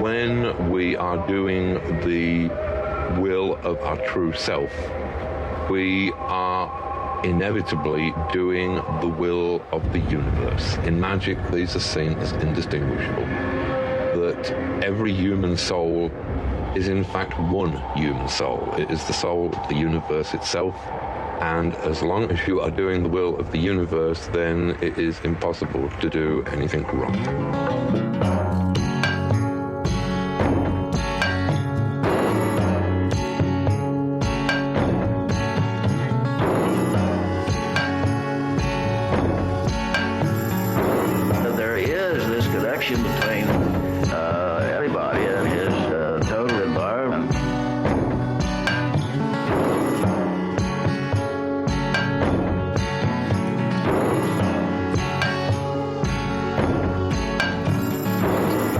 When we are doing the will of our true self, we are inevitably doing the will of the universe. In magic, these are seen as indistinguishable. That every human soul is in fact one human soul. It is the soul of the universe itself. And as long as you are doing the will of the universe, then it is impossible to do anything wrong. There is this connection between everybody and his total environment.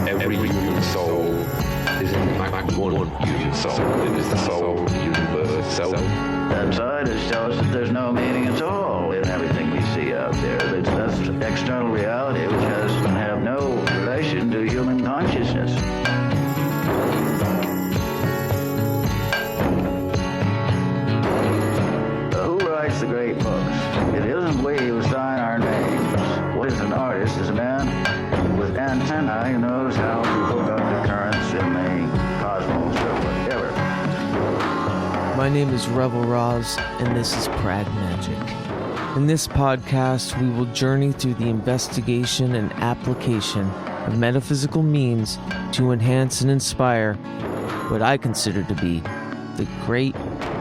Every human soul is in fact one human soul. It is the soul of the universe itself. That scientists tell us that there's no meaning at all in everything we see out there. That's external reality which can have no relation to human consciousness. Who writes the great books? It isn't we who sign our names. What is an artist? Is a man with antennae who knows how to hook up the currents in the cosmos or whatever. My name is Rebel Roz, and this is Pragmagick. In this podcast, we will journey through the investigation and application of metaphysical means to enhance and inspire what I consider to be the great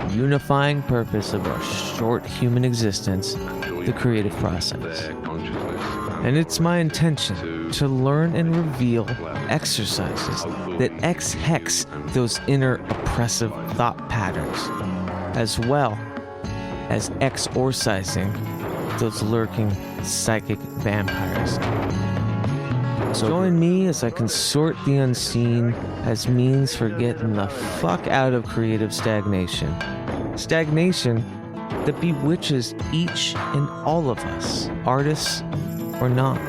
unifying purpose of our short human existence, the creative process. And it's my intention to learn and reveal exercises that hex those inner oppressive thought patterns, as well as exorcising those lurking psychic vampires. So join me as I consort the unseen as means for getting the fuck out of creative stagnation. Stagnation that bewitches each and all of us, artists or not.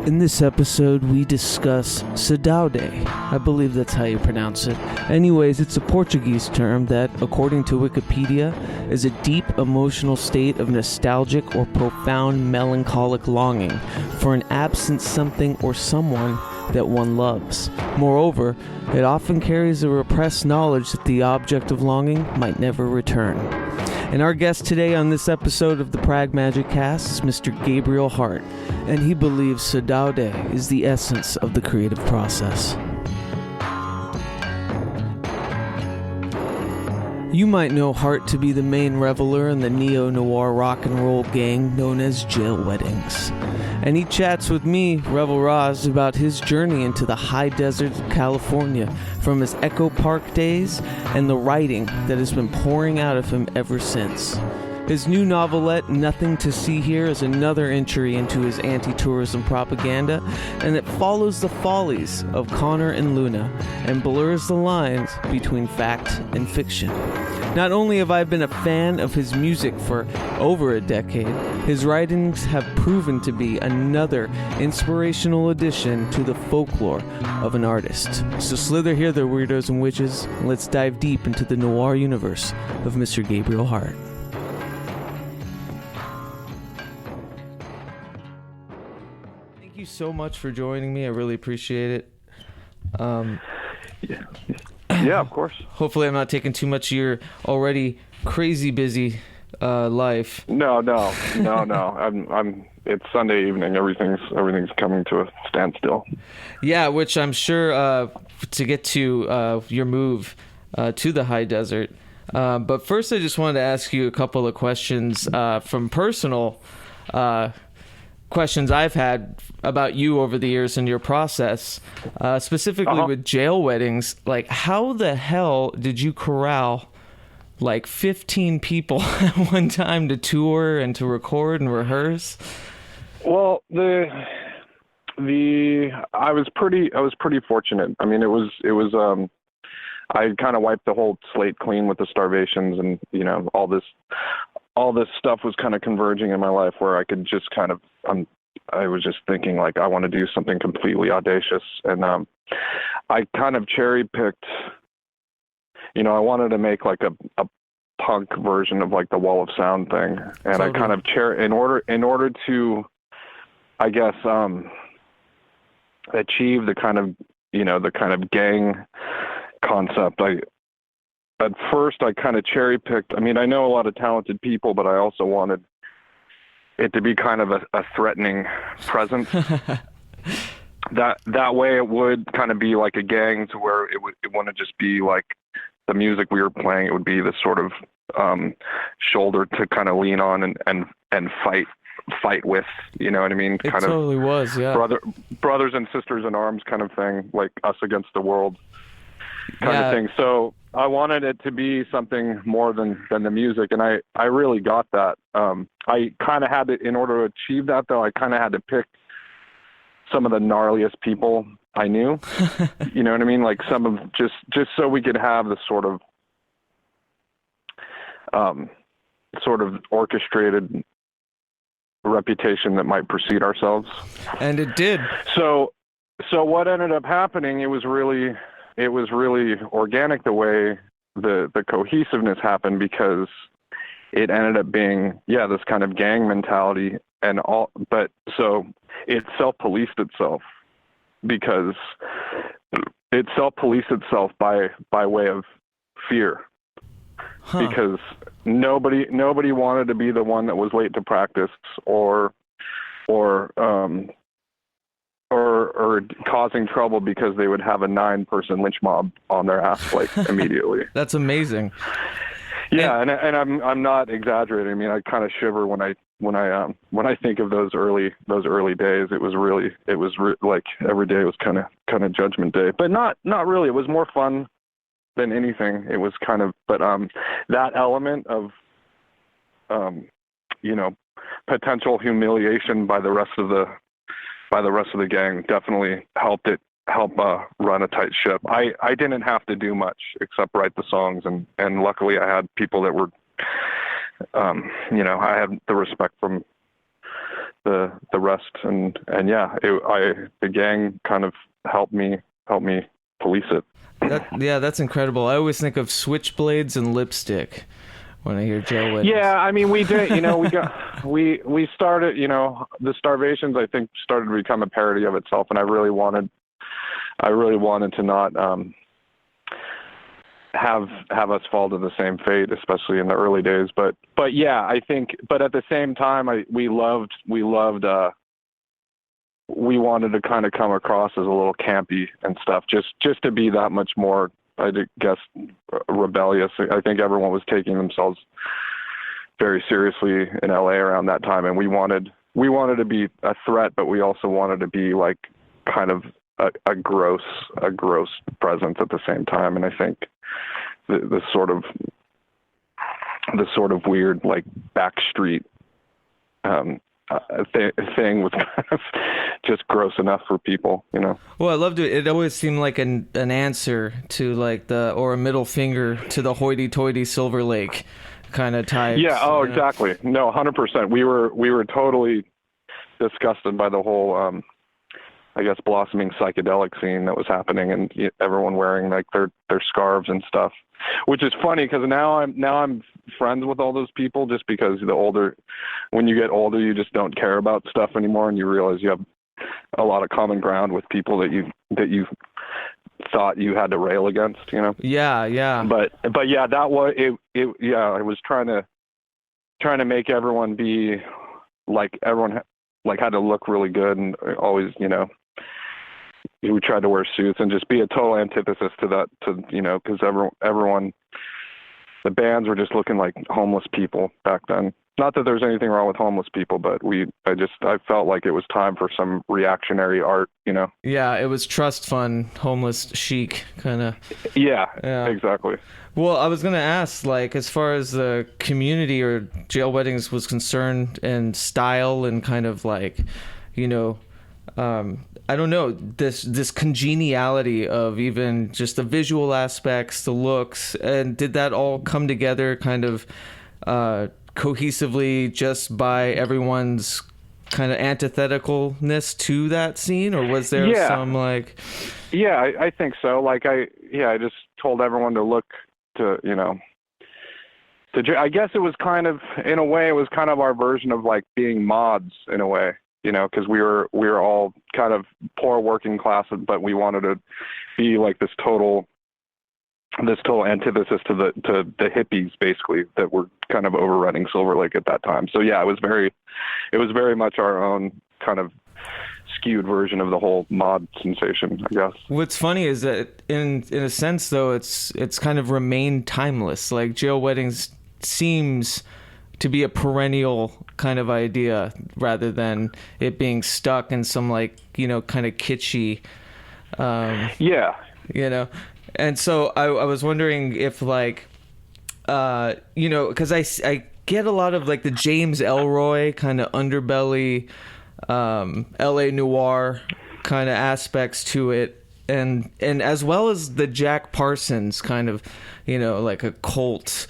In this episode, we discuss SAUDADE. I believe that's how you pronounce it. Anyways, it's a Portuguese term that, according to Wikipedia, is a deep emotional state of nostalgic or profound melancholic longing for an absent something or someone that one loves. Moreover, it often carries a repressed knowledge that the object of longing might never return. And our guest today on this episode of the Pragmagick cast is Mr. Gabriel Hart, and he believes SAUDADE is the essence of the creative process. You might know Hart to be the main reveler in the neo-noir rock and roll gang known as Jail Weddings. And he chats with me, Rebel Roz, about his journey into the high deserts of California from his Echo Park days and the writing that has been pouring out of him ever since. His new novelette, Nothing to See Here, is another entry into his anti-tourism propaganda, and it follows the follies of Conor and Luna and blurs the lines between fact and fiction. Not only have I been a fan of his music for over a decade, his writings have proven to be another inspirational addition to the folklore of an artist. So Slither, Hither, Weirdos, and Witches, let's dive deep into the noir universe of Mr. Gabriel Hart. Thank you so much for joining me. I really appreciate it. Yeah, of course. Hopefully I'm not taking too much of your already crazy busy life. No. It's Sunday evening. Everything's coming to a standstill. Yeah, which I'm sure to get to your move to the high desert. But first, I just wanted to ask you a couple of questions from personal questions I've had about you over the years and your process, specifically with Jail Weddings. Like, how the hell did you corral like 15 people at one time to tour and to record and rehearse? Well, I was pretty fortunate. I mean, it was I kind of wiped the whole slate clean with the Starvations, and all this stuff was kind of converging in my life where I could just kind of I was just thinking like, I want to do something completely audacious. And I kind of cherry picked, you know, I wanted to make like a punk version of like the Wall of Sound thing. And totally. I kind of in order to, I guess, achieve the kind of, you know, the kind of gang concept. At first I kind of cherry picked, I mean, I know a lot of talented people, but I also wanted it to be kind of a threatening presence. That way it would kind of be like a gang, to where it wouldn't just be like the music we were playing. It would be this sort of shoulder to kind of lean on and fight with, you know what I mean? It kind totally of was, yeah. Brothers and sisters in arms kind of thing, like us against the world kind of thing. So I wanted it to be something more than the music, and I really got that. I kind of had to, in order to achieve that though, I kind of had to pick some of the gnarliest people I knew. You know what I mean? Like some of just so we could have the sort of orchestrated reputation that might precede ourselves. And it did. So what ended up happening, it was really organic the way the cohesiveness happened, because it ended up being, this kind of gang mentality and all, but so it self-policed itself, because it self-policed itself by way of fear. Because nobody wanted to be the one that was late to practice or causing trouble, because they would have a 9-person lynch mob on their ass like immediately. That's amazing. Yeah, and I'm not exaggerating. I mean, I kind of shiver when I think of those early days. It was like every day was kind of Judgment Day, but not really. It was more fun than anything. It was kind of, but that element of you know, potential humiliation by the rest of the gang definitely help run a tight ship. I didn't have to do much except write the songs, and luckily I had people that were, you know, I had the respect from the rest, and the gang kind of helped me police it. That's incredible. I always think of switchblades and lipstick when I hear Joe Weddings. Yeah, I mean, we did, you know, we started, you know, the Starvations, I think, started to become a parody of itself, and I really wanted to not have us fall to the same fate, especially in the early days. But yeah, I think, but at the same time, we wanted to kind of come across as a little campy and stuff, just to be that much more, I guess, rebellious. I think everyone was taking themselves very seriously in LA around that time, and we wanted to be a threat, but we also wanted to be like kind of a gross presence at the same time. And I think the sort of weird, like, backstreet thing was kind of just gross enough for people, you know. Well, I loved it. It always seemed like an answer to like or a middle finger to the hoity-toity Silver Lake kind of types. Yeah. Oh, exactly. No, 100%. We were totally disgusted by the whole, I guess, blossoming psychedelic scene that was happening, and everyone wearing like their scarves and stuff, which is funny because now I'm friends with all those people, just because when you get older, you just don't care about stuff anymore, and you realize you have a lot of common ground with people that you thought you had to rail against, you know. Yeah. But yeah, that was it. Yeah, I was trying to make everyone be like, everyone like had to look really good, and always, you know, we tried to wear suits and just be a total antithesis to that, you know, because everyone, the bands were just looking like homeless people back then. Not that there's anything wrong with homeless people, but I felt like it was time for some reactionary art, you know? Yeah, it was trust fund, homeless chic kind of. Yeah, exactly. Well, I was going to ask, like, as far as the community or Jail Weddings was concerned, and style and kind of like, you know, I don't know, this congeniality of even just the visual aspects, the looks, and did that all come together kind of cohesively just by everyone's kind of antithetical-ness to that scene, or was there some like... Yeah, I think so. Like I just told everyone to look to, I guess it was kind of, in a way, it was kind of our version of like being mods in a way, because we were all kind of poor working class, but we wanted to be like this total antithesis to the hippies, basically, that were kind of overrunning Silver Lake at that time. So yeah, it was very much our own kind of skewed version of the whole mod sensation, I guess. What's funny is that in a sense, though, it's kind of remained timeless. Like Jail Weddings seems to be a perennial kind of idea rather than it being stuck in some like, kind of kitschy, And so I was wondering if like, because I get a lot of like the James Ellroy kind of underbelly, LA noir kind of aspects to it, and as well as the Jack Parsons kind of, like a cult,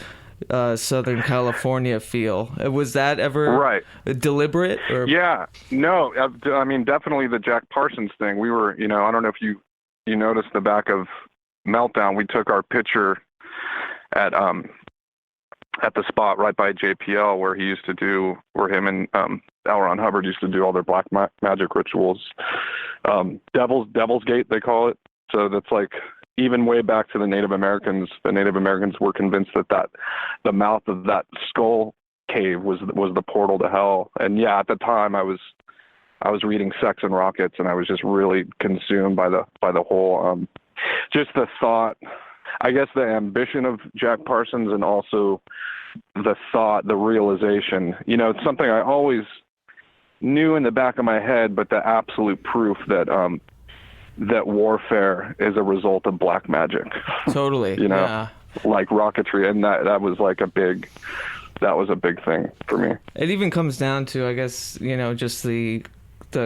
Southern California feel. Was that ever deliberate? Or? Yeah, no, I mean, definitely the Jack Parsons thing. We were, I don't know if you noticed the back of Meltdown. We took our picture at the spot right by JPL where him and L. Ron Hubbard used to do all their black magic rituals. Devil's Gate, they call it. So that's like, even way back to the Native Americans were convinced that the mouth of that skull cave was the portal to hell. And yeah, at the time I was reading Sex and Rockets, and I was just really consumed by the whole, just the thought, I guess the ambition of Jack Parsons, and also the realization, it's something I always knew in the back of my head, but the absolute proof that warfare is a result of black magic. Totally. Like rocketry. And that was like a big thing for me. It even comes down to, I guess, just the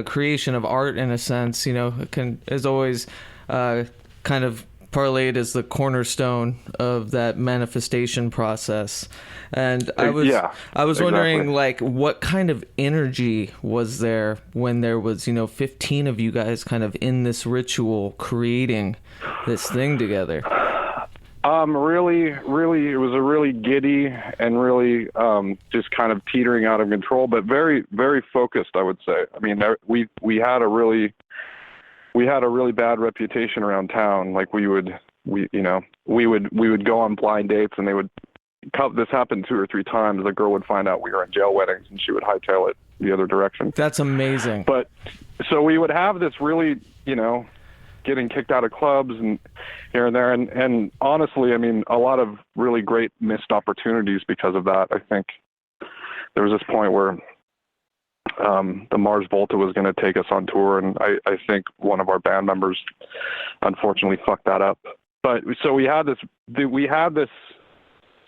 creation of art in a sense, is always kind of parlayed as the cornerstone of that manifestation process. And I was wondering, like, what kind of energy was there when there was, 15 of you guys kind of in this ritual creating this thing together? Really, it was a really giddy and really just kind of teetering out of control, but very, very focused, I would say. I mean, we had a really bad reputation around town. Like we would go on blind dates, and this happened 2 or 3 times. The girl would find out we were in Jail Weddings, and she would hightail it the other direction. That's amazing. But so we would have this really, getting kicked out of clubs and here and there. And honestly, I mean, a lot of really great missed opportunities because of that. I think there was this point where the Mars Volta was going to take us on tour, and I think one of our band members unfortunately fucked that up. But so we had this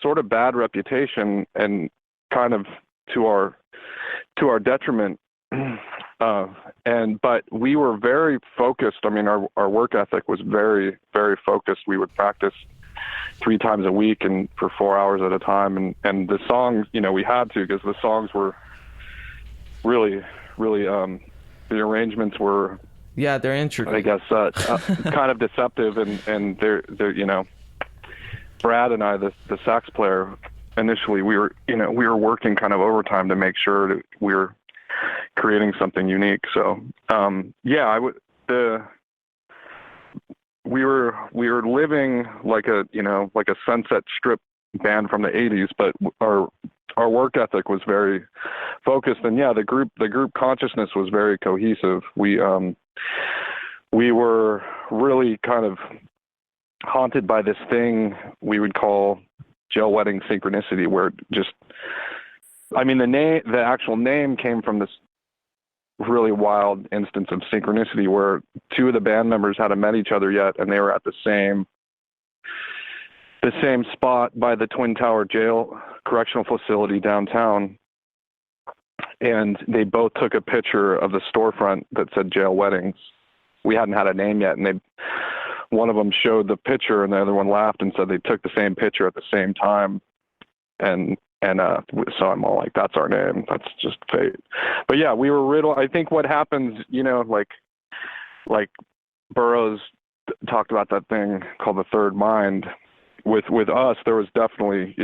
sort of bad reputation, and kind of to our detriment. But we were very focused. I mean, our work ethic was very, very focused. We would practice 3 times a week and for 4 hours at a time. And the songs, we had to, because the songs were really, really, the arrangements were, they're intricate, I guess, kind of deceptive. And they're, Brad and I, the sax player, initially we were working kind of overtime to make sure that we were creating something unique. So, we were living like a Sunset Strip band from the 80s, but our work ethic was very focused, and the group consciousness was very cohesive. We were really kind of haunted by this thing we would call Jail Wedding synchronicity, where the actual name came from this really wild instance of synchronicity where 2 of the band members hadn't met each other yet, and they were at the same spot by the Twin Tower Jail Correctional Facility downtown, and they both took a picture of the storefront that said Jail Weddings. We hadn't had a name yet, and one of them showed the picture, and the other one laughed and said they took the same picture at the same time. And so I'm all like, that's our name. That's just fate. But yeah, we were riddled. I think what happens, like Burroughs talked about that thing called the third mind. With us, there was definitely,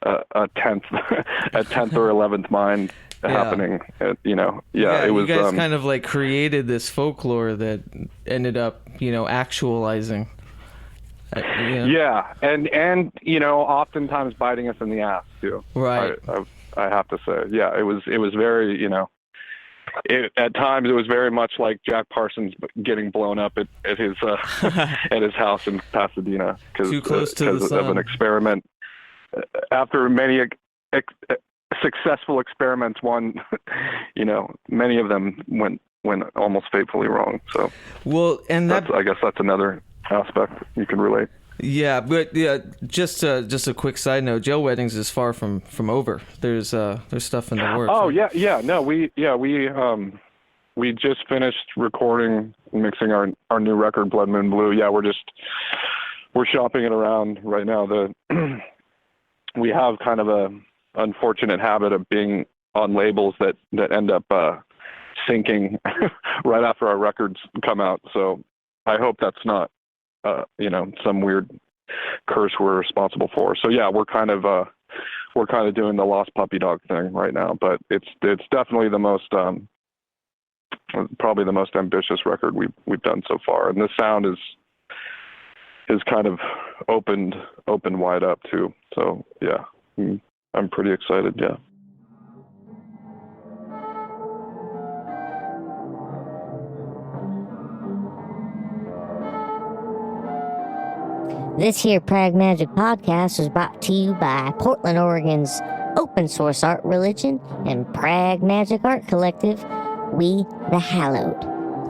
a 10th or 11th mind happening. It was. You guys kind of like created this folklore that ended up, actualizing. Yeah, and oftentimes biting us in the ass too. Right. I have to say, yeah, it was very, at times it was very much like Jack Parsons getting blown up at his at his house in Pasadena too close to the sun. Of an experiment. After many successful experiments, one, many of them went almost fatefully wrong. So, well, and I guess that's another aspect you can relate. Yeah, but just a quick side note: Jail Weddings is far from over. There's stuff in the works. Oh right? yeah. No, we just finished recording and mixing our new record, Blood Moon Blue. Yeah, we're shopping it around right now. We have kind of a unfortunate habit of being on labels that end up sinking right after our records come out. So I hope that's not some weird curse we're responsible for. So yeah, we're kind of doing the lost puppy dog thing right now, but it's definitely the most probably the most ambitious record we've done so far, and the sound is kind of opened wide up too. So yeah, I'm pretty excited. Yeah. This here Pragmagick podcast is brought to you by Portland, Oregon's open source art religion and Pragmagick Art Collective, We the Hallowed.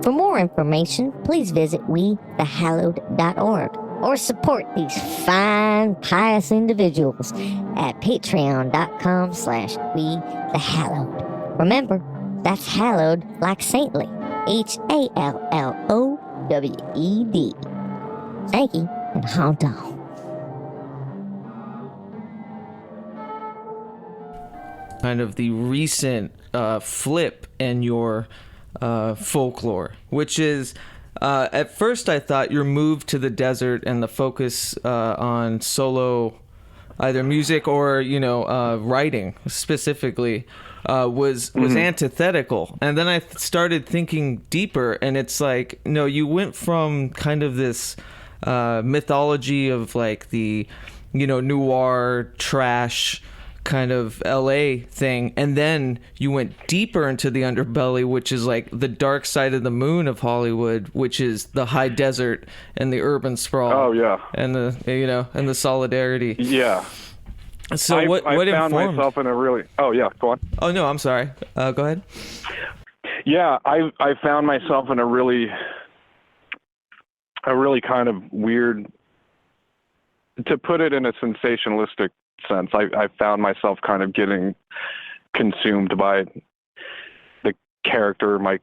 For more information, please visit wethehallowed.org or support these fine, pious individuals at patreon.com/wethehallowed. Remember, that's hallowed like saintly. HALLOWED. Thank you. And hold on. Kind of the recent flip in your folklore, which is at first I thought your move to the desert and the focus on solo, either music or writing specifically, was antithetical. And then I started thinking deeper, and it's like, no, you went from kind of this mythology of like the noir trash kind of LA thing, and then you went deeper into the underbelly, which is like the dark side of the moon of Hollywood, which is the high desert and the urban sprawl. Oh yeah, and the and the solidarity. Yeah. So what I found informed myself in a really go on. Oh no, I'm sorry, go ahead. Yeah, I found myself in a really kind of weird, to put it in a sensationalistic sense, I found myself kind of getting consumed by the character my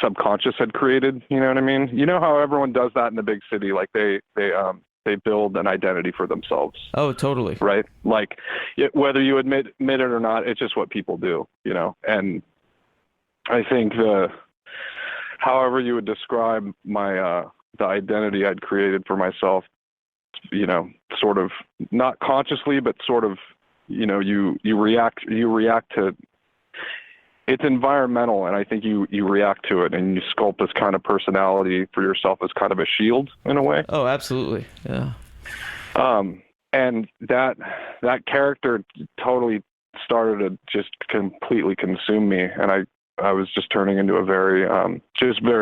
subconscious had created. You know what I mean? You know how everyone does that in the big city, like they build an identity for themselves. Oh, totally. Right? Like whether you admit it or not, it's just what people do, and I think however you would describe my the identity I'd created for myself, sort of not consciously, but sort of, you react to, it's environmental. And I think you react to it and you sculpt this kind of personality for yourself as kind of a shield in a way. Oh, absolutely. Yeah. And that character totally started to just completely consume me. And I was just turning into a very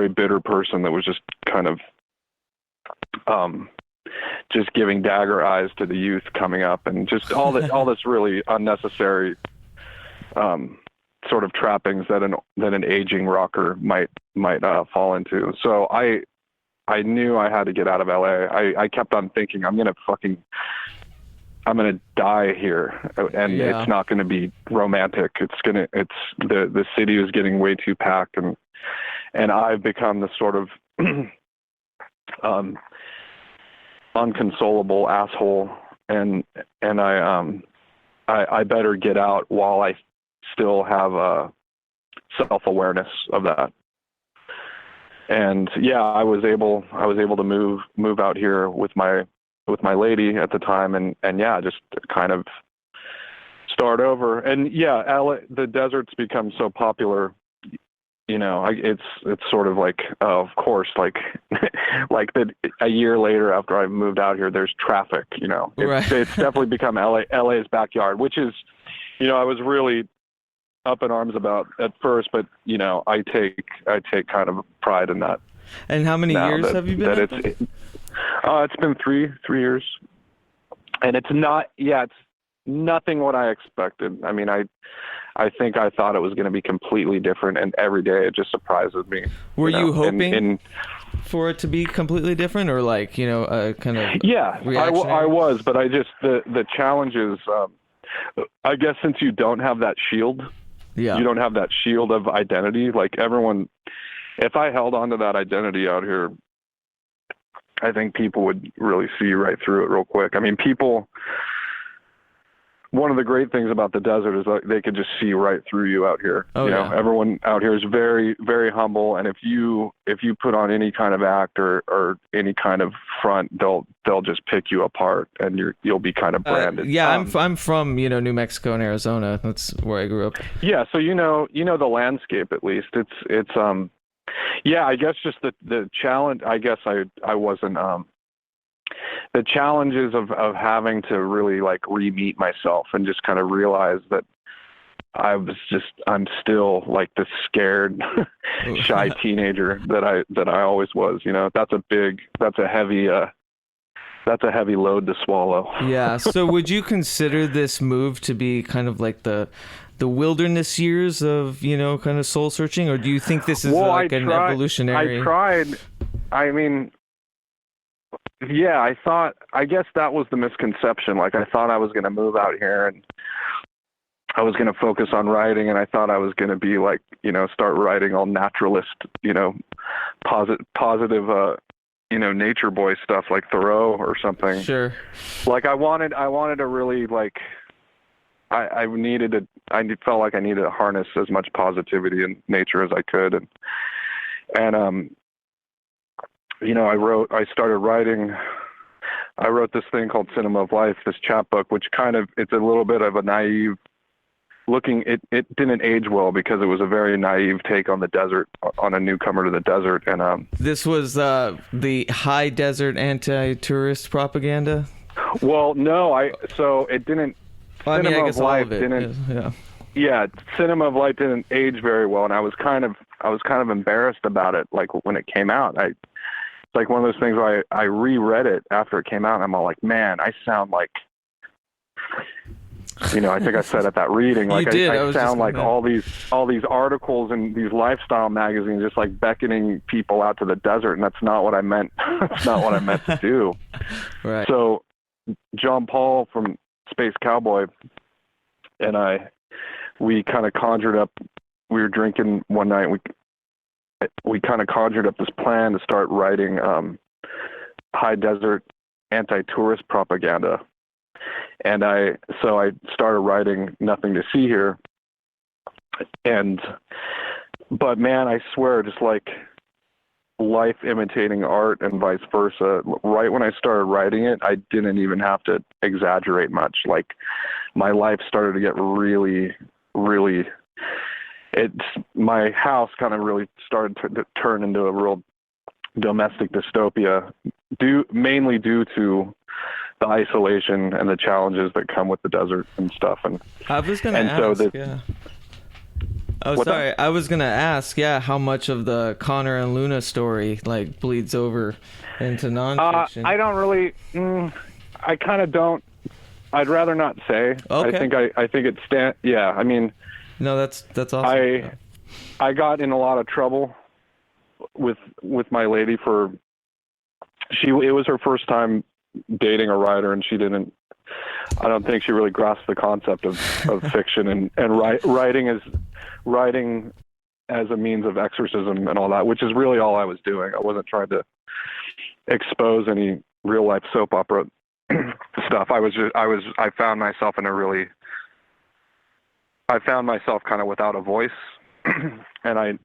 bitter person that was just kind of, just giving dagger eyes to the youth coming up, and just all this really unnecessary sort of trappings that an aging rocker might fall into. So I knew I had to get out of LA. I kept on thinking I'm gonna die here, and it's not gonna be romantic. The city is getting way too packed, and I've become the sort of unconsolable asshole, and I I better get out while I still have a self-awareness of that. And yeah, I was able to move out here with my lady at the time, and yeah, just kind of start over. And yeah, the desert's become so popular, you know, it's sort of like, of course, like like a year later after I moved out here, there's traffic, you know. It's definitely become LA's backyard, which is, you know, I was really up in arms about at first, but you know, I take kind of pride in that. And how many years have you been? It's been three years, and it's nothing what I expected. I mean, I think I thought it was going to be completely different, and every day it just surprises me. Were you hoping for it to be completely different, or like, you know, kind of? Yeah, I was, but I just the challenge is, I guess since you don't have that shield. Yeah. You don't have that shield of identity. Like everyone, if I held on to that identity out here, I think people would really see right through it real quick. I mean, one of the great things about the desert is that they could just see right through you out here. Oh, you know, everyone out here is very, very humble. And if you put on any kind of act or any kind of front, they'll just pick you apart, and you'll be kind of branded. I'm from, you know, New Mexico and Arizona. That's where I grew up. Yeah. So, you know, the landscape, at least it's yeah, I guess just the challenge, I guess I wasn't, the challenges of having to really like re-meet myself and just kind of realize that I'm still like this scared, shy teenager that I always was, you know. That's a heavy load to swallow. Yeah. So would you consider this move to be kind of like the wilderness years of, you know, kind of soul searching, or do you think this is an evolutionary? I tried. I mean, yeah, I guess that was the misconception. Like, I thought I was going to move out here and I was going to focus on writing, and I thought I was going to be like, you know, start writing all naturalist, you know, positive, you know, nature boy stuff like Thoreau or something. Sure. Like I wanted to really like, I felt like I needed to harness as much positivity in nature as I could. And you know, I started writing, I wrote this thing called Cinema of Life, this chapbook, which it's a little bit of a naive looking, it didn't age well because it was a very naive take on the desert, on a newcomer to the desert. And this was the high desert anti-tourist propaganda? Well, no, so it didn't, well, Cinema I guess of Life all of it didn't, yeah, Cinema of Life didn't age very well, and I was kind of embarrassed about it, like when it came out. It's like one of those things where I reread it after it came out, and I'm all like, man, I sound like, you know, I think I said at that reading, like I sound like all these articles and these lifestyle magazines just like beckoning people out to the desert, and that's not what I meant. That's not what I meant to do. Right. So John Paul from Space Cowboy and we kind of conjured up, we were drinking one night, we kind of conjured up this plan to start writing high desert anti-tourist propaganda. And so I started writing Nothing to See Here. But man, I swear, just like life imitating art and vice versa, right when I started writing it, I didn't even have to exaggerate much. Like my life started to get really, really, my house kind of really started to turn into a real domestic dystopia, mainly due to the isolation and the challenges that come with the desert and stuff. And I was going to ask, Oh, sorry. I was going to ask, how much of the Conor and Luna story like bleeds over into nonfiction? I don't really, I kind of don't, I'd rather not say. Okay. I think it's, I mean. No, that's awesome. I got in a lot of trouble with my lady it was her first time dating a writer, and I don't think she really grasped the concept of fiction and writing as a means of exorcism and all that, which is really all I was doing. I wasn't trying to expose any real life soap opera stuff. I found myself in a really I found myself kind of without a voice, and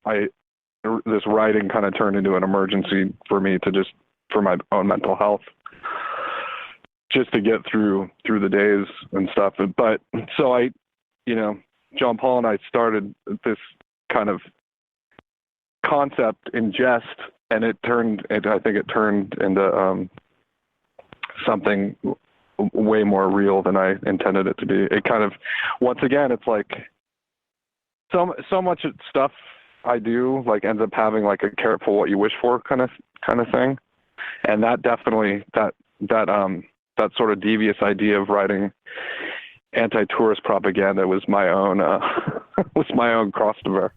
this writing kind of turned into an emergency for me for my own mental health, just to get through the days and stuff. But so John Paul and I started this kind of concept in jest, and I think it turned into something way more real than I intended it to be. It kind of, once again, it's like so much stuff I do like ends up having like a careful what you wish for kind of thing. And that definitely, that sort of devious idea of writing anti-tourist propaganda was my own cross to bear.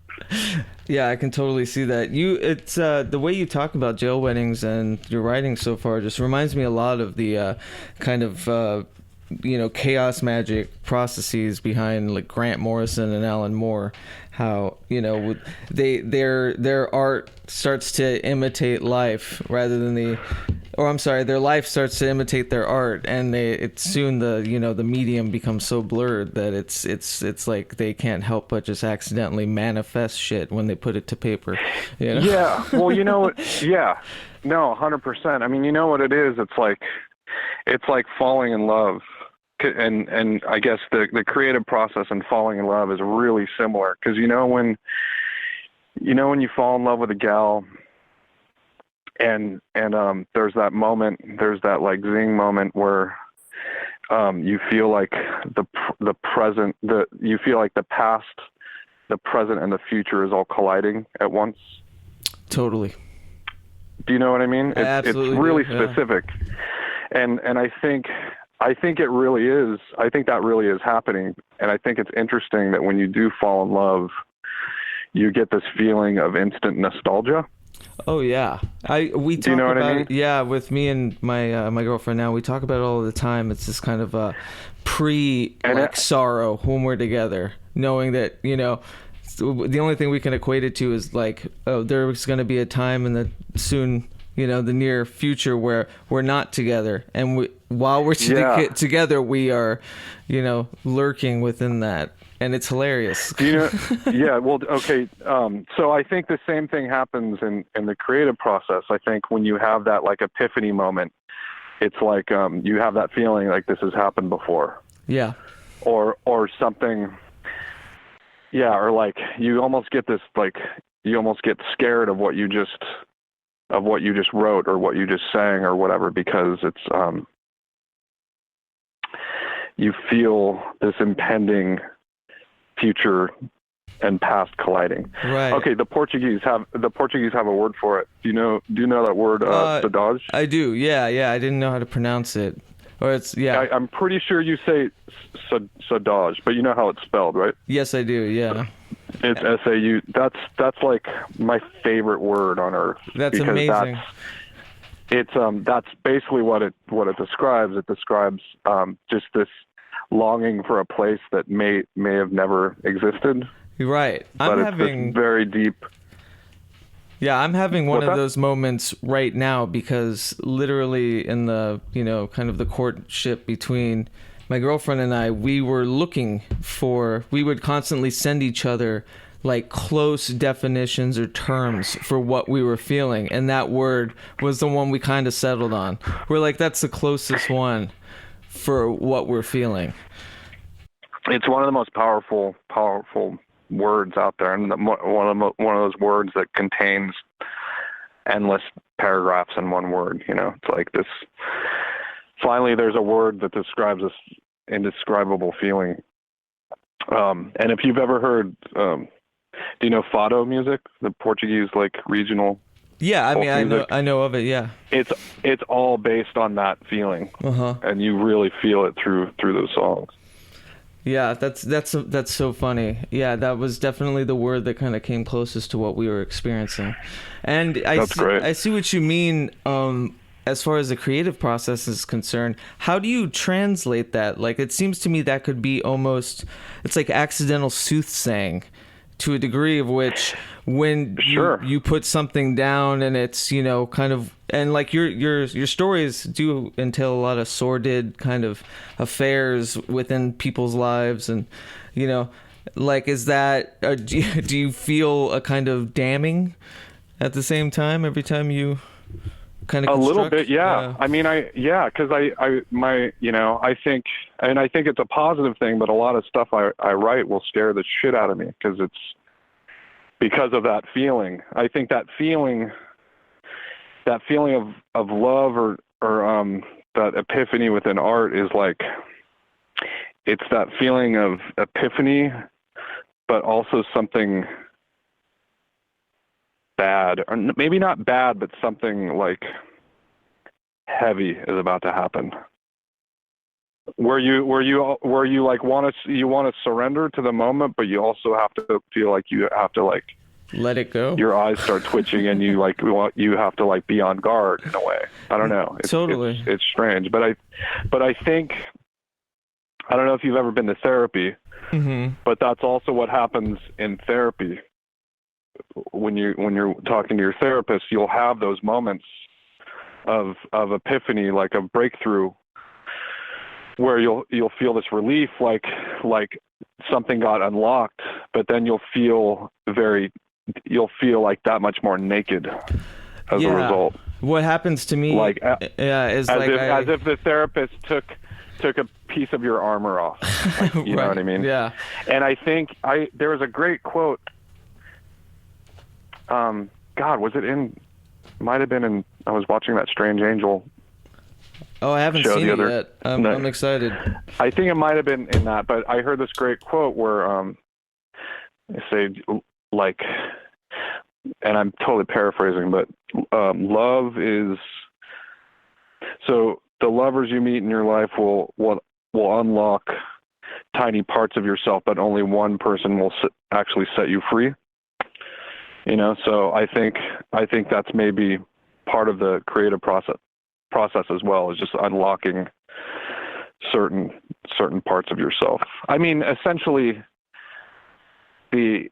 Yeah, I can totally see that. It's the way you talk about jail weddings and your writing so far just reminds me a lot of the kind of chaos magic processes behind like Grant Morrison and Alan Moore. How their art starts to imitate life rather than their life starts to imitate their art, and the medium becomes so blurred that it's like they can't help but just accidentally manifest shit when they put it to paper. Yeah. Well, yeah. No, 100%. I mean, you know what it is? It's like falling in love. And I guess the creative process and falling in love is really similar, because when you fall in love with a gal and there's that like zing moment where you feel like you feel like the past, the present, and the future is all colliding at once. Totally. Do you know what I mean? It's really specific. And I think it really is. I think that really is happening. And I think it's interesting that when you do fall in love, you get this feeling of instant nostalgia. Oh yeah. We talk about I mean? it, yeah, with me and my my girlfriend now. We talk about it all the time. It's this kind of a sorrow when we're together, knowing that, the only thing we can equate it to is like, oh, there's going to be a time in the the near future where we're not together, and while we're together, we are, lurking within that, and it's hilarious. Yeah. Well, okay. So I think the same thing happens in the creative process. I think when you have that like epiphany moment, it's like you have that feeling like this has happened before. Yeah. Or something. Yeah. Or like you almost get this you almost get scared of what you just wrote or what you just sang or whatever, because it's you feel this impending future and past colliding. Right. Okay. The Portuguese have a word for it. Do you know that word, saudade? I do. Yeah. I didn't know how to pronounce it. Or it's I'm pretty sure you say saudade, but you know how it's spelled, right? Yes, I do. Yeah. It's SAU. That's like my favorite word on earth. That's amazing. That's basically what it describes. It describes just this longing for a place that may have never existed. Right. But it's very deep. Yeah, I'm having one of those moments right now, because literally in the, kind of the courtship between my girlfriend and I, we would constantly send each other like close definitions or terms for what we were feeling. And that word was the one we kind of settled on. We're like, that's the closest one for what we're feeling. It's one of the most powerful words out there, and one of those words that contains endless paragraphs in one word. It's like this. Finally, there's a word that describes this indescribable feeling. And if you've ever heard, do you know fado music, the Portuguese like regional? Yeah, I mean, I know of it. Yeah, it's all based on that feeling, and you really feel it through those songs. Yeah, that's so funny. Yeah, that was definitely the word that kind of came closest to what we were experiencing. And I see what you mean as far as the creative process is concerned. How do you translate that? Like, it seems to me that could be almost, it's like accidental soothsaying to a degree, of which when you put something down and it's, kind of, and like your stories do entail a lot of sordid kind of affairs within people's lives, and Like, is that, do you feel a kind of damning at the same time every time you kind of a little construct? bit, yeah. I mean, because I think, and I think it's a positive thing, but a lot of stuff I write will scare the shit out of me because of that feeling. I think that feeling of love or that epiphany within art is like, it's that feeling of epiphany, but also something bad, or maybe not bad, but something like heavy is about to happen. Where you like want to surrender to the moment, but you also have to feel like you have to like let it go. Your eyes start twitching, and you have to like be on guard in a way. I don't know. Totally. It's strange, but I think, I don't know if you've ever been to therapy, but that's also what happens in therapy. When you're talking to your therapist, you'll have those moments of epiphany, like a breakthrough, where you'll feel this relief, like something got unlocked, but then you'll feel like that much more naked as a result. What happens to me, like, is as if the therapist took a piece of your armor off. Like, you know what I mean? Yeah. And I think there was a great quote. God, might have been in, I was watching that Strange Angel. Oh, I haven't seen it yet. I'm excited. I think it might have been in that, but I heard this great quote where they say, like, and I'm totally paraphrasing, but love is, so the lovers you meet in your life will unlock tiny parts of yourself, but only one person will actually set you free. You know, so I think that's maybe part of the creative process as well, is just unlocking certain parts of yourself. I mean, essentially, the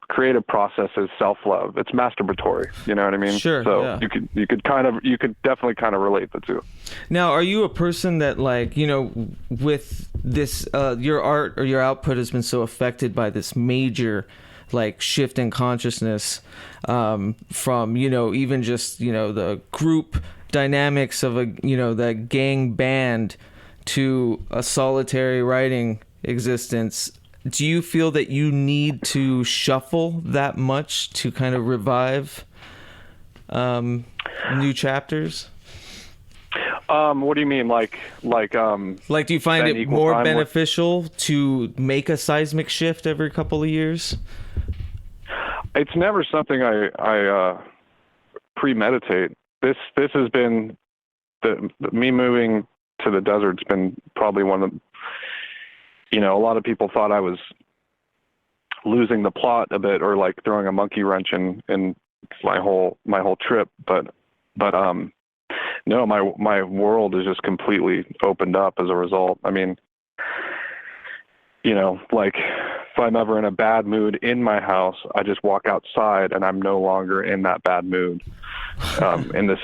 creative process is self-love. It's masturbatory. You know what I mean? Sure. So yeah. you could definitely kind of relate the two. Now, are you a person that, like, you know, with this, your art or your output has been so affected by this major, like, shift in consciousness, from, you know, even just, you know, the group dynamics of the gang band to a solitary writing existence? Do you feel that you need to shuffle that much to kind of revive new chapters? What do you mean? Like, do you find it more beneficial to make a seismic shift every couple of years? It's never something I premeditate. This has been me moving to the desert's been probably one of the, you know, a lot of people thought I was losing the plot a bit, or like throwing a monkey wrench in my whole trip, but no, my world is just completely opened up as a result. I mean, you know, like, if I'm ever in a bad mood in my house, I just walk outside and I'm no longer in that bad mood. In the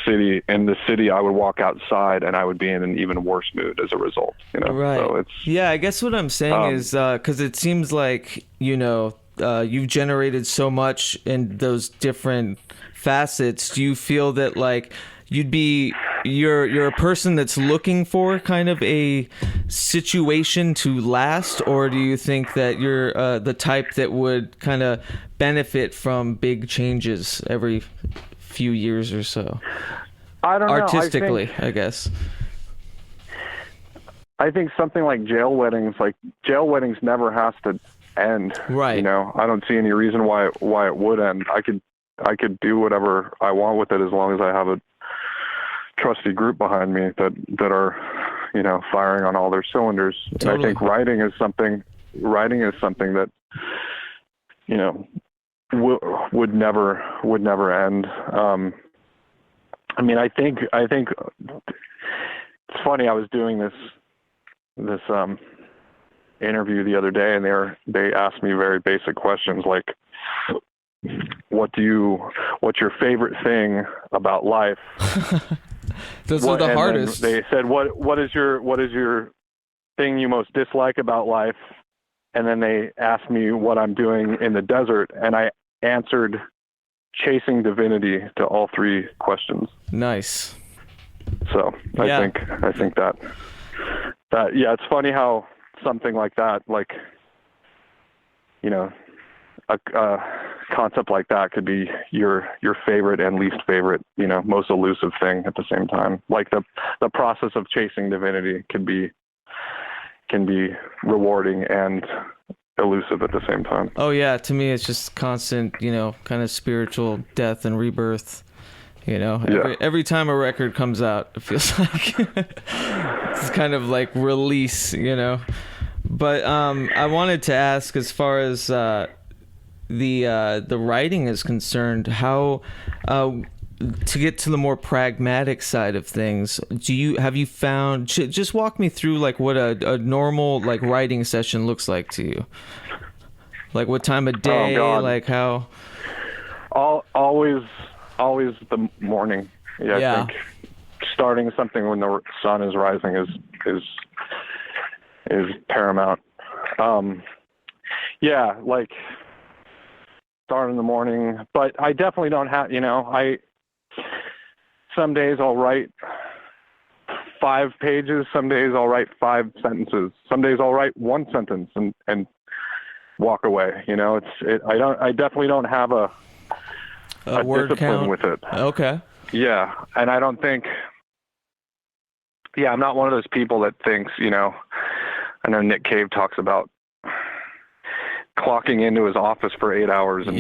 city, I would walk outside and I would be in an even worse mood as a result. You know, right? So yeah. I guess what I'm saying is, because it seems like, you know, you've generated so much in those different facets. Do you feel that, like, you're a person that's looking for kind of a situation to last, or do you think that you're the type that would kind of benefit from big changes every few years or so? I don't know. Artistically, I guess. I think something like jail weddings never has to end. Right. You know, I don't see any reason why it would end. I could do whatever I want with it as long as I have a trusty group behind me that are, you know, firing on all their cylinders. Totally. And I think writing is something that, you know, would never end. I mean, I think it's funny. I was doing this interview the other day, and they asked me very basic questions like, what's your favorite thing about life? Those are the hardest. They said, what is your thing you most dislike about life? and then they asked me what I'm doing in the desert, and I answered chasing divinity to all three questions. Nice. So I think that yeah, it's funny how something like that, like, you know, a concept like that could be your favorite and least favorite, you know, most elusive thing at the same time. Like the process of chasing divinity can be rewarding and elusive at the same time. Oh yeah, to me it's just constant, you know, kind of spiritual death and rebirth. You know, every time a record comes out, it feels like it's kind of like release, you know. But I wanted to ask, as far as the writing is concerned, how to get to the more pragmatic side of things, have you found, just walk me through like what a normal like writing session looks like to you, like what time of day, like how? Always the morning. Yeah. I think starting something when the sun is rising is paramount. Yeah, like start in the morning, but I definitely don't have, you know, some days I'll write 5 pages, some days I'll write 5 sentences, some days I'll write 1 sentence and walk away. You know, I definitely don't have a word discipline count with it. Okay. Yeah, and I don't think. Yeah, I'm not one of those people that thinks, you know. I know Nick Cave talks about clocking into his office for 8 hours and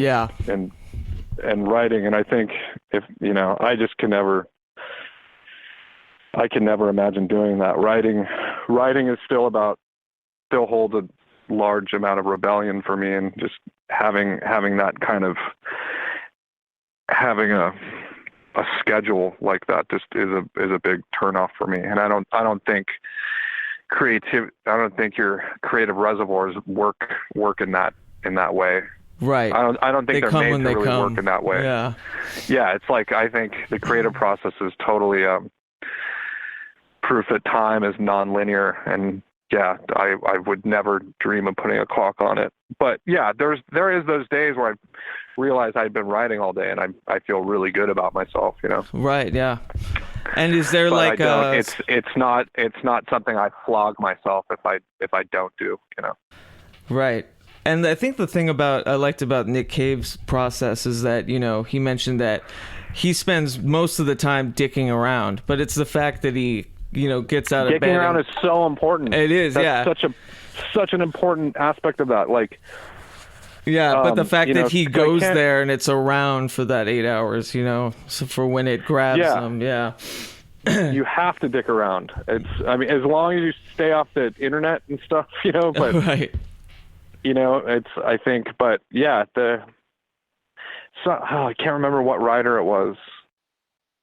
writing, and I think if, you know, I can never imagine doing that. Writing is still holds a large amount of rebellion for me, and just having that kind of having a schedule like that just is a big turnoff for me. And I don't think your creative reservoirs work in that way. Right. I don't think they're made to really work in that way. Yeah. Yeah. It's like, I think the creative process is totally proof that time is nonlinear, and yeah, I would never dream of putting a clock on it. But yeah, there is those days where I realize I'd been writing all day and I feel really good about myself, you know. Right. Yeah. And is there but it's not something I flog myself if I don't do, you know. Right. And I think the thing I liked about Nick Cave's process is that, you know, he mentioned that he spends most of the time dicking around, but it's the fact that he, you know, gets out of bed. Dicking around is so important. It is. That's such an important aspect of that. Like, yeah, but the fact that he goes there and it's around for that 8 hours, you know, so for when it grabs him, you have to dick around. I mean, as long as you stay off the internet and stuff, you know, but right. You know, I think, but yeah, I can't remember what writer it was.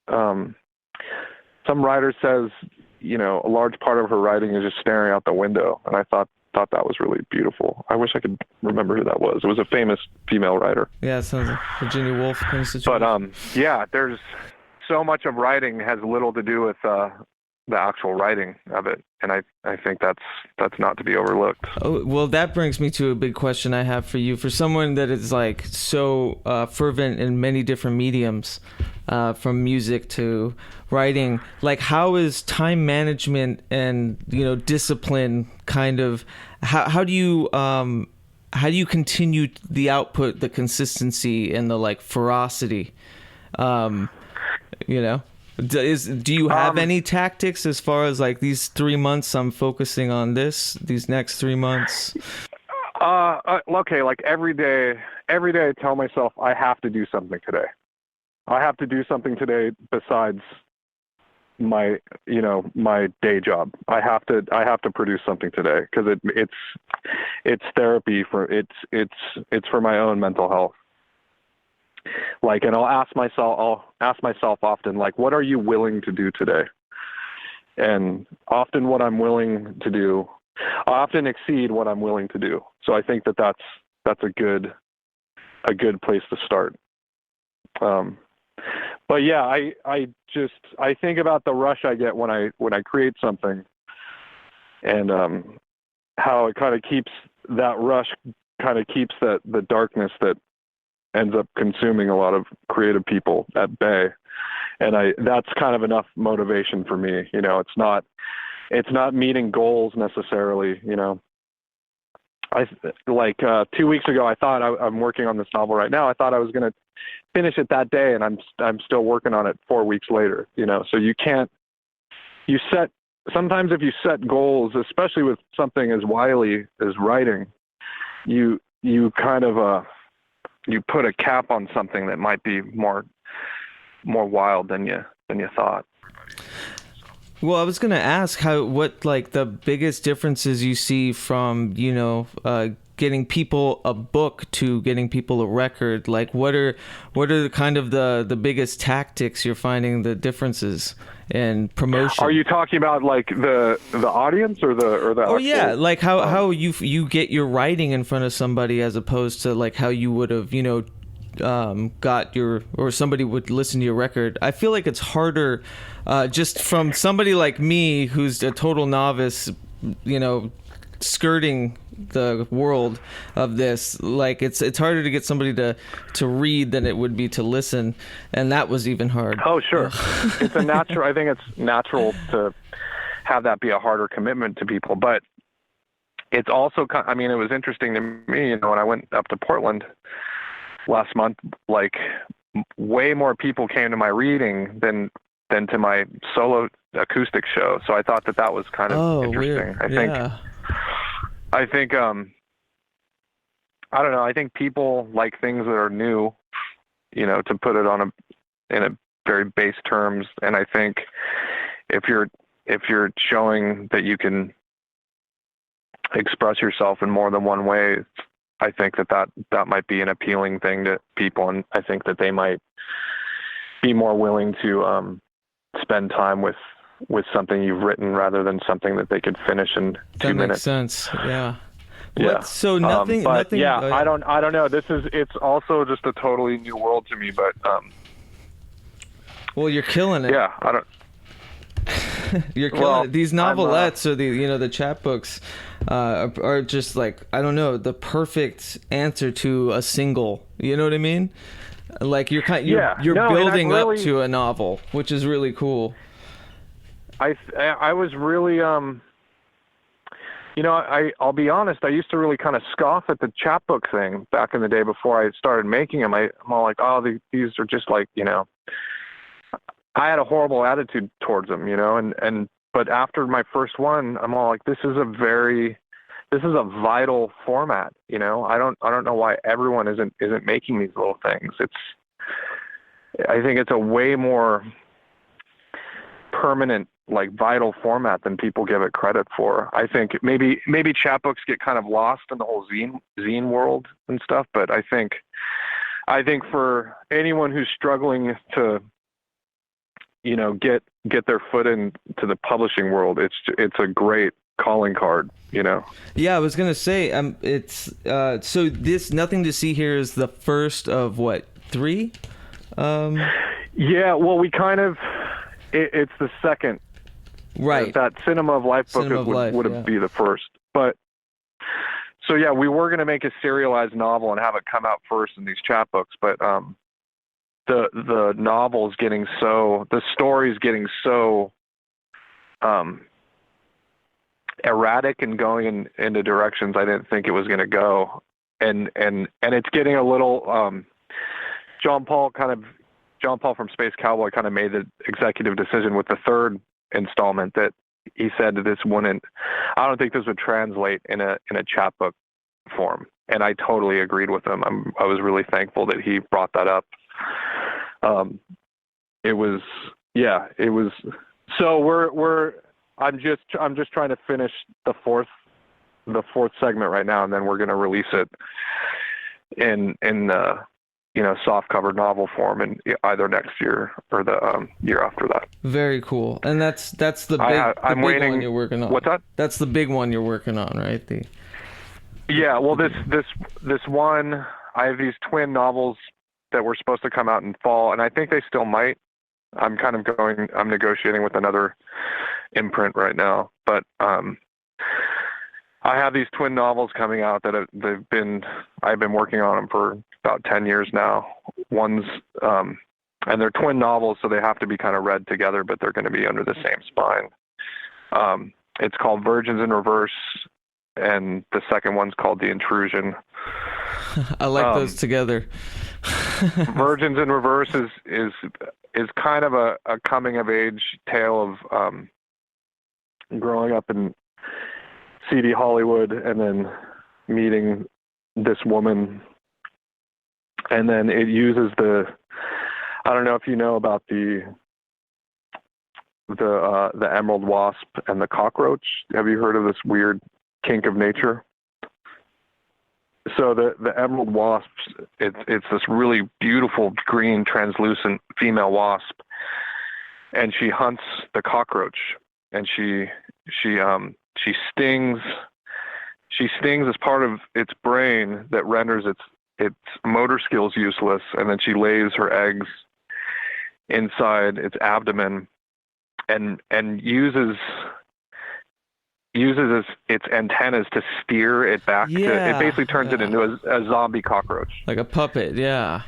Some writer says, you know, a large part of her writing is just staring out the window, and I thought that was really beautiful. I wish I could remember who that was. It was a famous female writer. Yeah, it sounds like Virginia Woolf kind of situation. But yeah, there's so much of writing has little to do with the actual writing of it, and I think that's not to be overlooked. Oh, well, that brings me to a big question I have for you. For someone that is like so fervent in many different mediums, from music to writing, like how is time management and, you know, discipline kind of, how do you continue the output, the consistency, and the like ferocity, you know? Do you have any tactics as far as like these 3 months I'm focusing on these next 3 months? Okay, like every day I tell myself I have to do something today. I have to do something today besides my day job. I have to produce something today because it's therapy it's for my own mental health. Like, and I'll ask myself often, like, what are you willing to do today? And often what I'm willing to do, I often exceed what I'm willing to do. So I think that's a good place to start. But yeah, I think about the rush I get when I create something, and how it kind of keeps that rush kind of keeps the darkness that ends up consuming a lot of creative people at bay. And that's kind of enough motivation for me. You know, it's not meeting goals necessarily, you know. 2 weeks ago, I thought I'm working on this novel right now. I thought I was going to finish it that day, and I'm still working on it 4 weeks later, you know. So sometimes if you set goals, especially with something as wily as writing, you kind of you put a cap on something that might be more wild than you thought. Well, I was going to ask what the biggest differences you see from, you know, getting people a book to getting people a record. Like, what are kind of the biggest tactics you're finding the differences in promotion? Are you talking about like the audience or the Oh yeah, like how you get your writing in front of somebody as opposed to like how you would have, you know, or somebody would listen to your record. I feel like it's harder just from somebody like me who's a total novice, you know, skirting the world of this. Like it's harder to get somebody to read than it would be to listen, and that was even hard. Oh sure. It's a natural I think it's natural to have that be a harder commitment to people, but it's also I mean, it was interesting to me, you know, when I went up to Portland last month, like way more people came to my reading than to my solo acoustic show. So I thought that was kind of interesting. Weird. I think I don't know. I think people like things that are new, you know, to put it in a very base terms. And I think if you're showing that you can express yourself in more than one way, I think that might be an appealing thing to people, and I think that they might be more willing to spend time with something you've written rather than something that they could finish in 2 minutes. That makes sense. Yeah. Yeah. So nothing. Yeah, I don't know. It's also just a totally new world to me. But well, you're killing it. Yeah, I don't. You're killing it. These novelettes or the chapbooks are just like, I don't know, the perfect answer to a single. You know what I mean? Like you're building up to a novel, which is really cool. I was really I'll be honest, I used to really kind of scoff at the chapbook thing back in the day before I started making them. I'm all like, oh, these are just like, you know, I had a horrible attitude towards them, you know, but after my first one, I'm all like, this is a vital format, you know. I don't know why everyone isn't making these little things. I think it's a way more permanent, like vital format than people give it credit for. I think maybe chapbooks get kind of lost in the whole zine world and stuff, but I think for anyone who's struggling to, you know, get their foot into the publishing world, it's a great calling card, you know. Yeah, I was gonna say, it's so this Nothing to See Here is the first of what, 3? Yeah, well, we kind of it's the second. Right. That Cinema of Life book would be the first. But so yeah, we were going to make a serialized novel and have it come out first in these chapbooks, but the novel's getting the story's getting so erratic and going into directions I didn't think it was going to go, and it's getting a little John Paul from Space Cowboy kind of made the executive decision with the third installment that he said that I don't think this would translate in a chapbook form, and I totally agreed with him. I was really thankful that he brought that up. It was so I'm just trying to finish the fourth segment right now, and then we're going to release it in soft-covered novel form in either next year or the year after that. Very cool. And that's the big waiting. One you're working on. What's that? That's the big one you're working on, right? Yeah. Well, this one, I have these twin novels that were supposed to come out in fall, and I think they still might. I'm negotiating with another imprint right now, but I have these twin novels coming out that I've been working on them for about 10 years now. One's, and they're twin novels, so they have to be kind of read together, but they're going to be under the same spine. It's called Virgins in Reverse, and the second one's called The Intrusion. I like those together. Virgins in Reverse is kind of a coming of age tale of growing up in seedy Hollywood and then meeting this woman, and then it uses I don't know if you know about the emerald wasp and the cockroach. Have you heard of this weird kink of nature? So the emerald wasp, it's this really beautiful green translucent female wasp, and she hunts the cockroach, and she stings as part of its brain that renders its motor skills useless, and then she lays her eggs inside its abdomen and uses its antennas to steer it back to it. Basically turns it into a zombie cockroach, like a puppet. Yeah,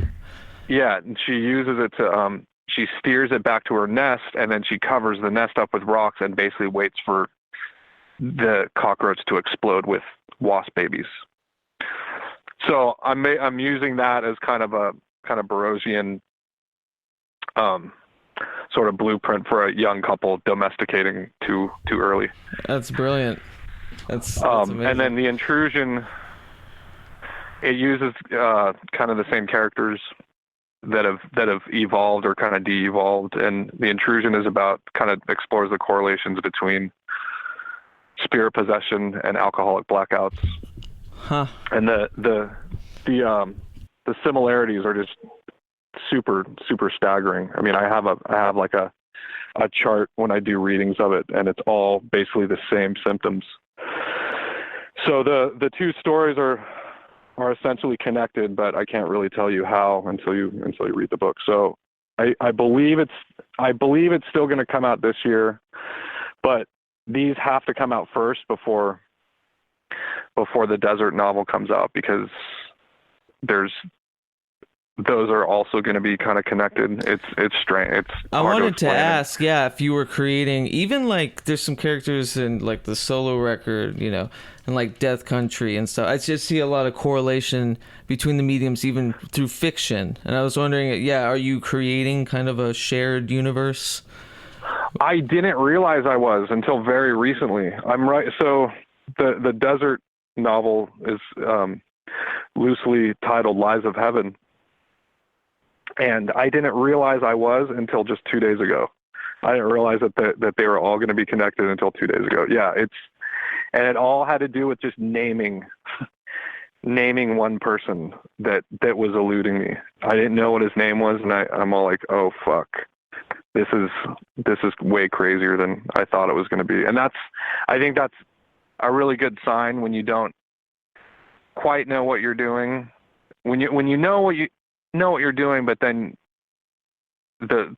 and she uses it to she steers it back to her nest, and then she covers the nest up with rocks and basically waits for the cockroach to explode with wasp babies. So I'm using that as kind of Burroughsian sort of blueprint for a young couple domesticating too early. That's brilliant. That's amazing. And then The Intrusion, it uses kind of the same characters that have evolved or kind of de-evolved, and The Intrusion is about, kind of explores the correlations between spirit possession and alcoholic blackouts. Huh. And the similarities are just super staggering. I mean, I have like a chart when I do readings of it, and it's all basically the same symptoms. So the two stories are essentially connected, but I can't really tell you how until you read the book. So I believe it's still going to come out this year, but these have to come out first before the desert novel comes out, because those are also going to be kind of connected. It's strange. I wanted to ask, if you were creating, even like there's some characters in like the solo record, and like Death Country and stuff. I just see a lot of correlation between the mediums, even through fiction. And I was wondering, are you creating kind of a shared universe? I didn't realize I was until very recently. I'm right. So the desert novel is loosely titled Lies of Heaven. And I didn't realize I was until just 2 days ago. I didn't realize that they were all going to be connected until 2 days ago. Yeah, and it all had to do with just naming one person that was eluding me. I didn't know what his name was, and I'm all like, oh fuck, this is way crazier than I thought it was going to be. And I think that's a really good sign when you don't quite know what you're doing. When you know what you're doing, but then the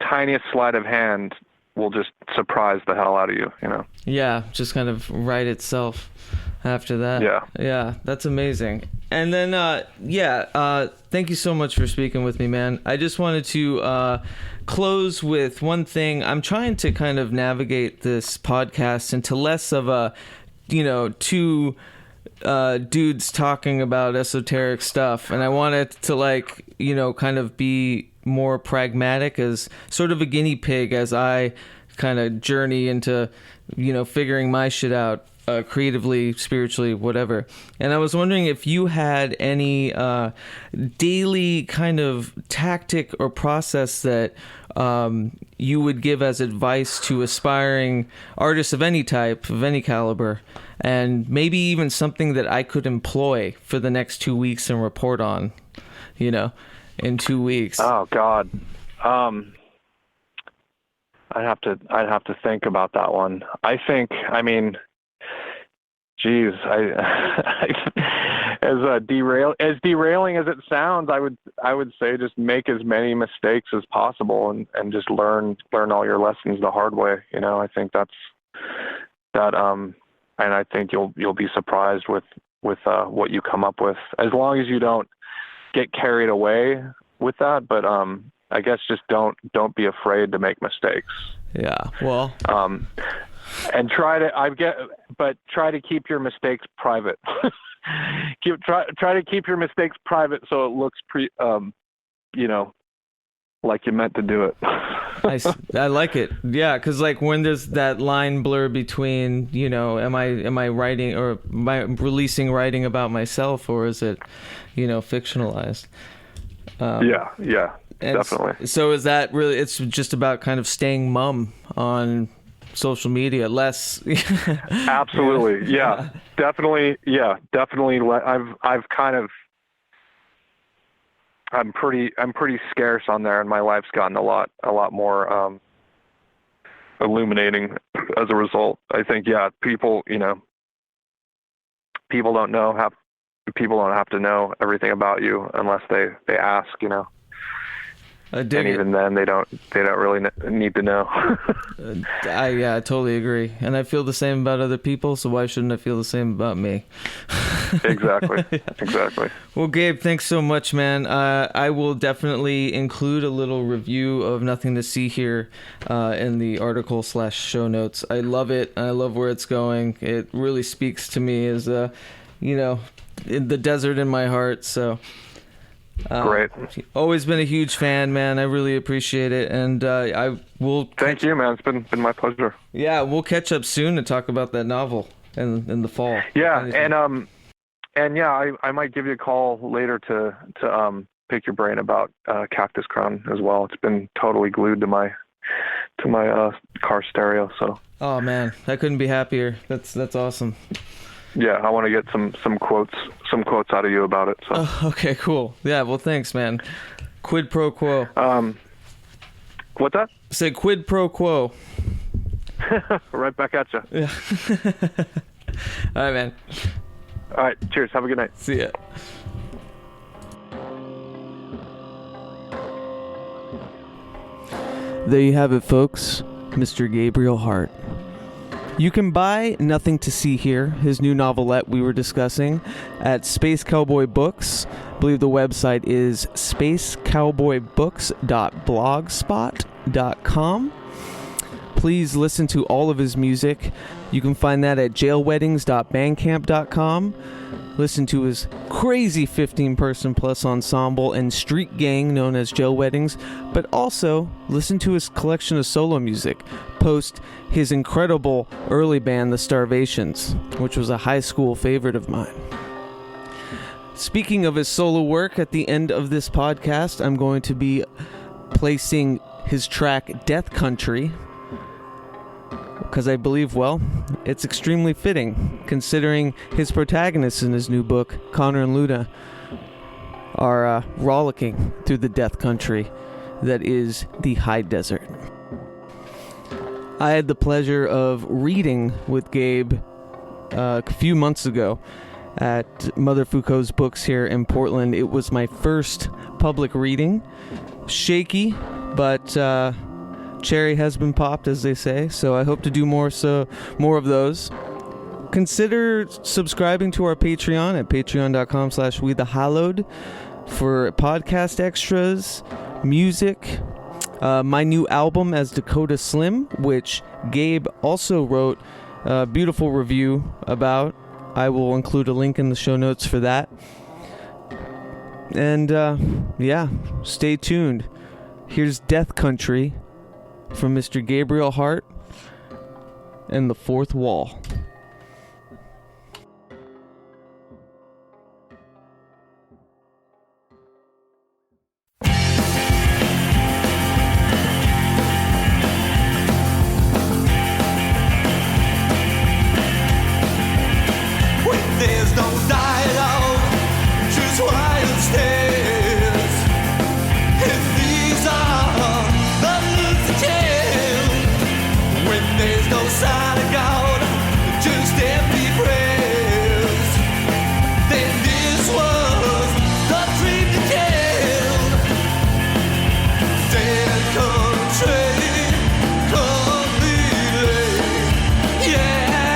tiniest sleight of hand will just surprise the hell out of you, Yeah, just kind of write itself after that. Yeah, that's amazing. And then thank you so much for speaking with me, man. I just wanted to close with one thing. I'm trying to kind of navigate this podcast into less of a two dudes talking about esoteric stuff, and I want it to kind of be more pragmatic, as sort of a guinea pig as I kind of journey into figuring my shit out creatively, spiritually, whatever. And I was wondering if you had any daily kind of tactic or process that you would give as advice to aspiring artists of any type, of any caliber, and maybe even something that I could employ for the next 2 weeks and report on, in 2 weeks. Oh God. I'd have to think about that one. Geez, as derailing as it sounds, I would say just make as many mistakes as possible and just learn all your lessons the hard way. I think that and I think you'll be surprised with what you come up with, as long as you don't get carried away with that. But I guess just don't be afraid to make mistakes. Yeah. Well. And try to keep your mistakes private. Try to keep your mistakes private so it looks like you meant to do it. I like it. Yeah, because like when there's that line blur between, am I writing, or am I releasing writing about myself, or is it, fictionalized? Yeah, definitely. So is that really? It's just about kind of staying mum on social media, less. Absolutely, yeah, definitely. I'm pretty scarce on there, and my life's gotten a lot more illuminating as a result. I think, people don't have to know everything about you unless they ask, and even then they don't really need to know. I totally agree, and I feel the same about other people, so why shouldn't I feel the same about me? Exactly. Exactly. Well, Gabe, thanks so much, man. I will definitely include a little review of Nothing to See Here in the article / show notes. I love it. I love where it's going. It really speaks to me as in the desert in my heart. So great. Always been a huge fan, man. I really appreciate it, and I will. Thank you, man. It's been my pleasure. Yeah, we'll catch up soon to talk about that novel in the fall. Yeah, and I might give you a call later to pick your brain about Cactus Crown as well. It's been totally glued to my car stereo. So. Oh man, I couldn't be happier. That's awesome. Yeah, I want to get some quotes out of you about it. So. Oh, okay, cool. Yeah, well, thanks, man. Quid pro quo. What's that? Say quid pro quo. Right back at you. Yeah. All right, man. All right, cheers. Have a good night. See ya. There you have it, folks. Mr. Gabriel Hart. You can buy Nothing to See Here, his new novelette we were discussing, at Space Cowboy Books. I believe the website is spacecowboybooks.blogspot.com. Please listen to all of his music. You can find that at jailweddings.bandcamp.com. Listen to his crazy 15-person plus ensemble and street gang known as Jail Weddings, but also listen to his collection of solo music. Post his incredible early band, The Starvations, which was a high school favorite of mine. Speaking of his solo work, at the end of this podcast, I'm going to be placing his track Death Country, because I believe, it's extremely fitting, considering his protagonists in his new book, Conor and Luna, are rollicking through the death country that is the high desert. I had the pleasure of reading with Gabe a few months ago at Mother Foucault's Books here in Portland. It was my first public reading. Shaky, but cherry has been popped, as they say, so I hope to do more of those. Consider subscribing to our Patreon at patreon.com/WeTheHallowed for podcast extras, music, my new album as Dakota Slim, which Gabe also wrote a beautiful review about. I will include a link in the show notes for that. And stay tuned. Here's Death Country from Mr. Gabriel Hart and The Fourth Wall. There's no dialogue, just wild stares. And these are the news to tell. When there's no sign of God, just empty prayers. Then this was the dream to kill. Dead country, completely, yeah.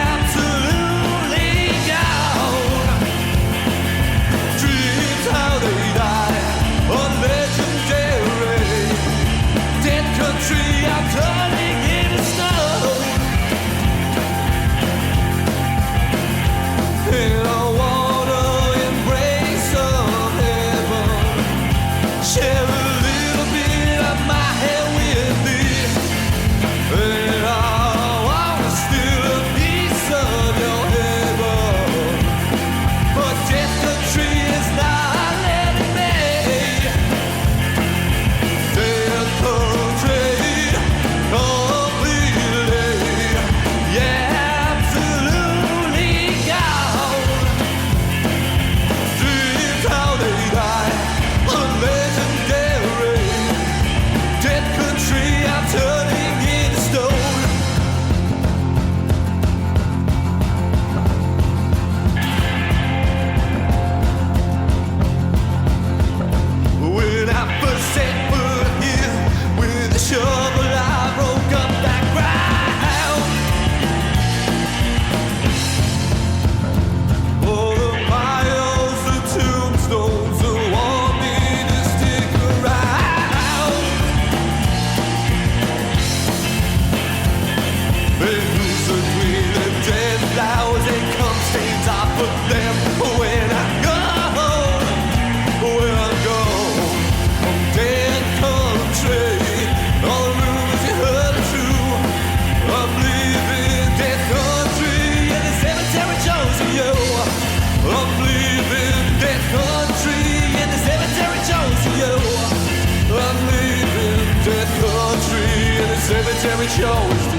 said we chose